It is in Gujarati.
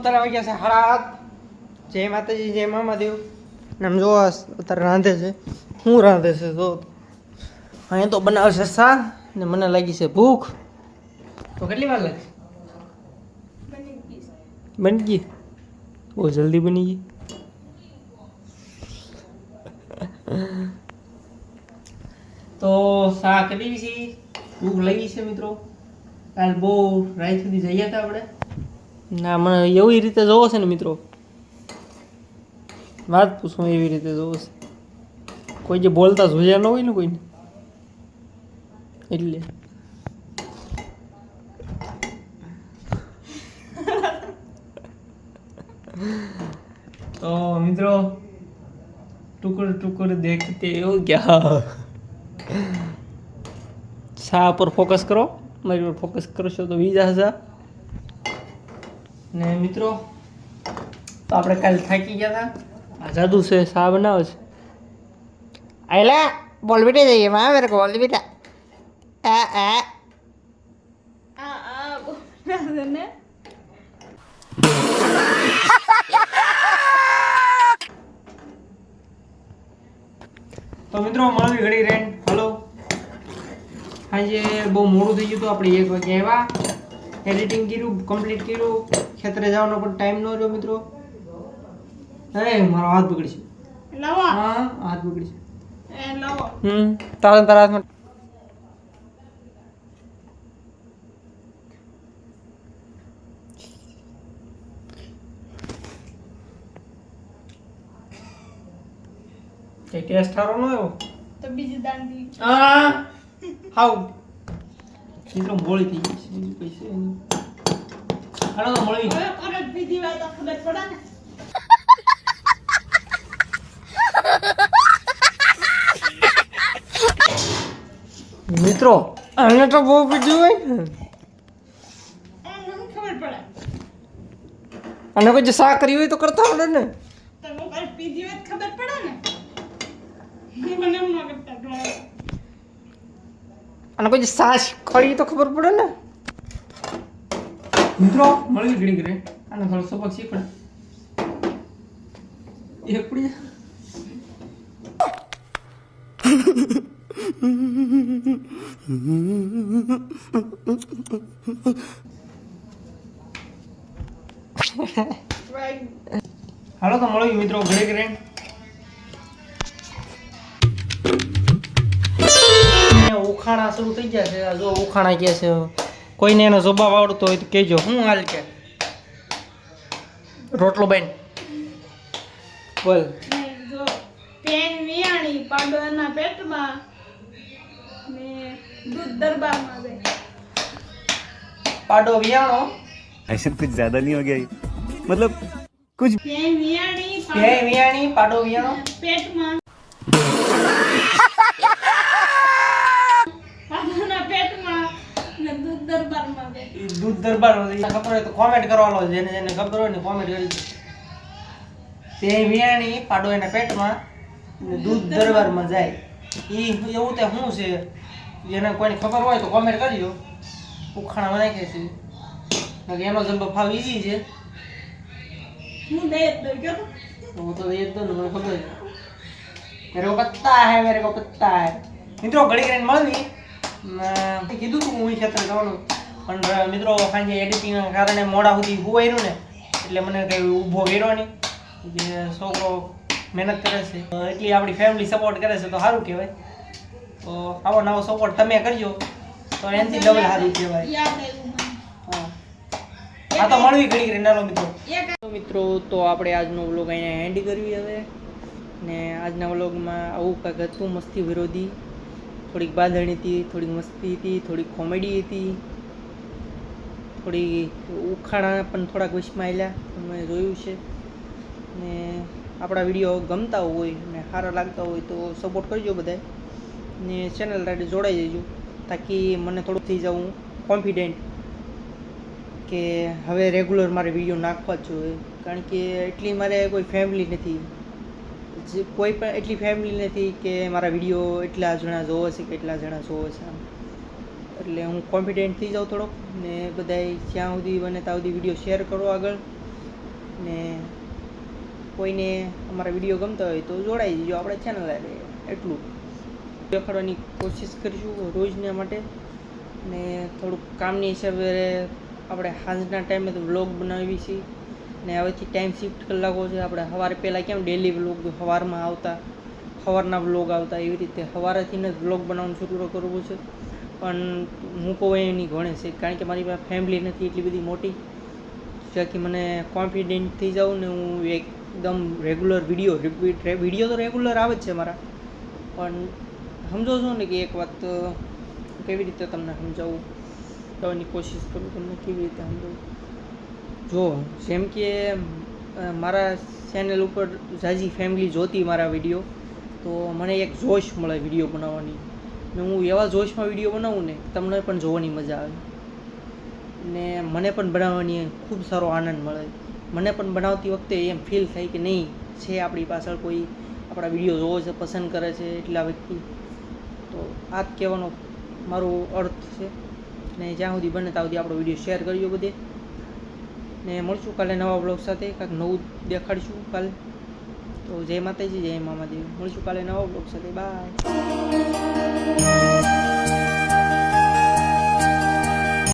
અત્યારે આવી ગયા છે 7:30. જય માતાજી, જય મામાદેવ. આમ જો અત્યારે રાંધે છે. શું રાંધે છે જો અહીંયા તો બનાવશે શા ને મને લાગી છે ભૂખ. તો કેટલી વાર લાગશે? બની ગઈ? બહુ જલ્દી બની ગઈ. તો શા કરી છે, ભૂખ લાગી છે મિત્રો. કાલ બહુ રાત સુધી જઈએ હતા આપણે. ના મને એવી રીતે જોવો છે ને મિત્રો, વાત પૂછું એવી રીતે જોવો છે. કોઈ જે બોલતા જોયા ન હોય ને કોઈને એટલે. તો મિત્રો ટુકડ ટુકડ દેખતે હો ક્યાં. શા પર ફોકસ કરો, મારી પર ફોકસ કરશો તો બીજા હજા. ને મિત્રો તો આપણે કાલે થાકી ગયા હતા. આ જાદુ છે, શા બનાવે છે. આયલા બોલ બેટે જઈએ માં મેરે કો બોલ બેટા. આ આ ને તો મિત્રો મળવી ઘડી રેન. હલો, આજે બહુ મોડું થઈ ગયું તો આપણે 1 વાગે આવ્યા. એડિટિંગ કર્યું, કમ્પ્લીટ કર્યું. ખેતરે જવાનો પણ ટાઈમ ન રહ્યો મિત્રો. મારો હાથ બગડી છે. લાવો. હા હાથ બગડી છે. લાવો. તારા હાથમાં કઈ ટેસ્ટ સારો ન આવ્યો તો બીજી દાન દી. હાઉ મિત્રો બોળી થઈ ગઈ છે. બીજું કઈ છે નહીં. હાલો તો મળી. હવે પરત બીજી વાર તો ખબર પડે ને. મિત્રો આને તો બહુ પીધું હોય ને. મને ખબર પડે. અને કોઈ જે શા કરી હોય તો કરતા આવડે ને. તમે પર બીજી વાર ખબર પડે ને. મને એમ ન કરતા ડોળા. અને કોઈ જે શા શીખવાડી તો ખબર પડે ને. મિત્રો મળી ઘડી ઘરે આને થોડો સબક શીખવાડે. એક પડી હાલો તો મળ્યું મિત્રો ઘરે ઘરે. ઉખાણા શરૂ થઈ ગયા છે. જો ઉખાણા કે છે. કોઈને એનો જવાબ આવડતો હોય તો કહેજો. હું હાલ કે રોટલો બેન બોલ. જો પેન વિયાણી પાડોના પેટમાં ને દૂધ દરબારમાં જાય. પાડો વિયાણો ऐसा कुछ ज्यादा नहीं हो गया ये? मतलब कुछ પેન વિયાણી બે વિયાણી પાડો વિયાણો પેટમાં પાડોના પેટમાં ને દૂધ દરબારમાં જાય. ઈ દૂધ દરબાર ખબર હોય તો કોમેન્ટ કરવાનો. જેને જેને ખબર હોય ને કોમેન્ટ કરી. બે વિયાણી પાડો એના પેટમાં ને દૂધ દરબારમાં જાય. ઈ એવું તે શું છે? જેને કોઈને ખબર હોય તો કોમેન્ટ કરજો. ઉખાણા નાખે છે. એનો જવાબ ભાવ ઈઝી છે. હું દે દો ગયો वो तो ये तो મને ખબર છે. मेरे को पता है, मेरे को पता है. મિત્રો ઘડી કરીને મળવી. કીધું તું હું ખેતર જવાનું પણ મિત્રો સાંજે એડિટિંગના કારણે મોડા સુધી હુવાયું ને એટલે મને કઈ ઊભો કર્યો નહીં. જે છોકરો મહેનત કરે છે એટલી આપણી ફેમિલી સપોર્ટ કરે છે તો સારું કહેવાય. તો આવો નવો સપોર્ટ તમે કરજો તો એનાથી ડબલ સારું કહેવાય. યાદ આવ્યું મને. હા તો મળવી ઘડી કરીને નાનો મિત્રો. એક મિત્રો તો આપણે આજનો વ્લોગ અહીંયા એન્ડ કરવી હવે. ને આજના વ્લોગમાં આવું કાંઈક હતું મસ્તી વિરોધી. થોડીક બાંધણી હતી, થોડીક મસ્તી હતી, થોડીક કોમેડી હતી, થોડી ઉખાણા પણ થોડાક વચમાં આવ્યા તમે જોયું છે. ને આપણા વિડીયો ગમતા હોય ને સારા લાગતા હોય તો સપોર્ટ કરજો બધાય. ને ચેનલ સાથે જોડાઈ જજો તાકી મને થોડુંક થઈ જાઉં કોન્ફિડન્ટ કે હવે રેગ્યુલર મારે વિડીયો નાખવા જ જોઈએ. કારણ કે એટલી મારે કોઈ ફેમિલી નથી, જે કોઈ પણ એટલી ફેમિલી નથી કે મારા વિડીયો એટલા જણા જોવે છે કે એટલા જણા જોવે છે. એટલે હું કોન્ફિડન્ટ થઈ જાઉં થોડોક. ને બધાય જ્યાં સુધી બને ત્યાં સુધી વિડીયો શેર કરો આગળ. ને કોઈને અમારા વિડીયો ગમતા હોય તો જોડાઈ જજો આપણે ચેનલ આવે એટલું દેખાડવાની કોશિશ કરીશું રોજના માટે. ને થોડુંક કામની હિસાબે આપણે સાંજના ટાઈમે તો વ્લોગ બનાવી છીએ ને હવેથી ટાઈમ શિફ્ટ કલાકો છે. આપણે સવારે પહેલાં કેમ ડેલી વ્લોગ સવારમાં આવતા, સવારના વ્લોગ આવતા, એવી રીતે સવારેથી જ વ્લોગ બનાવવાનું શરૂ કરવું છે. પણ હું કહું એ નહીં ગણે છે, કારણ કે મારી પાસે ફેમિલી નથી એટલી બધી મોટી, જેથી મને કોન્ફિડન્ટ થઈ જાઉં ને હું એકદમ રેગ્યુલર વિડીયો તો રેગ્યુલર આવે જ છે મારા. પણ સમજો છો ને કે એક વાત કેવી રીતે તમને સમજાવું, કરવાની કોશિશ કરું તમને કેવી રીતે સમજાવું. જો જેમ કે મારા ચેનલ ઉપર ઝાઝી ફેમિલી જોતી મારા વિડીયો, તો મને એક જોશ મળે વિડીયો બનાવવાની. ને હું એવા જોશમાં વિડીયો બનાવું ને તમને પણ જોવાની મજા આવે ને મને પણ બનાવવાની ખૂબ સારો આનંદ મળે. મને પણ બનાવતી વખતે એમ ફીલ થાય કે નહીં છે આપણી પાછળ કોઈ આપણા વિડીયો જોવો છે, પસંદ કરે છે એટલા વ્યક્તિ. તો આ જ કહેવાનો મારો અર્થ છે. ને જ્યાં સુધી બને ત્યાં સુધી આપણો વિડીયો શેર કરજો બધે. ને મળશું કાલે નવા બ્લોગ સાથે, કાંઈક નવું દેખાડીશું કાલે. તો જય માતાજી, જય મામાજી. મળશું કાલે નવા બ્લોગ સાથે. બાય.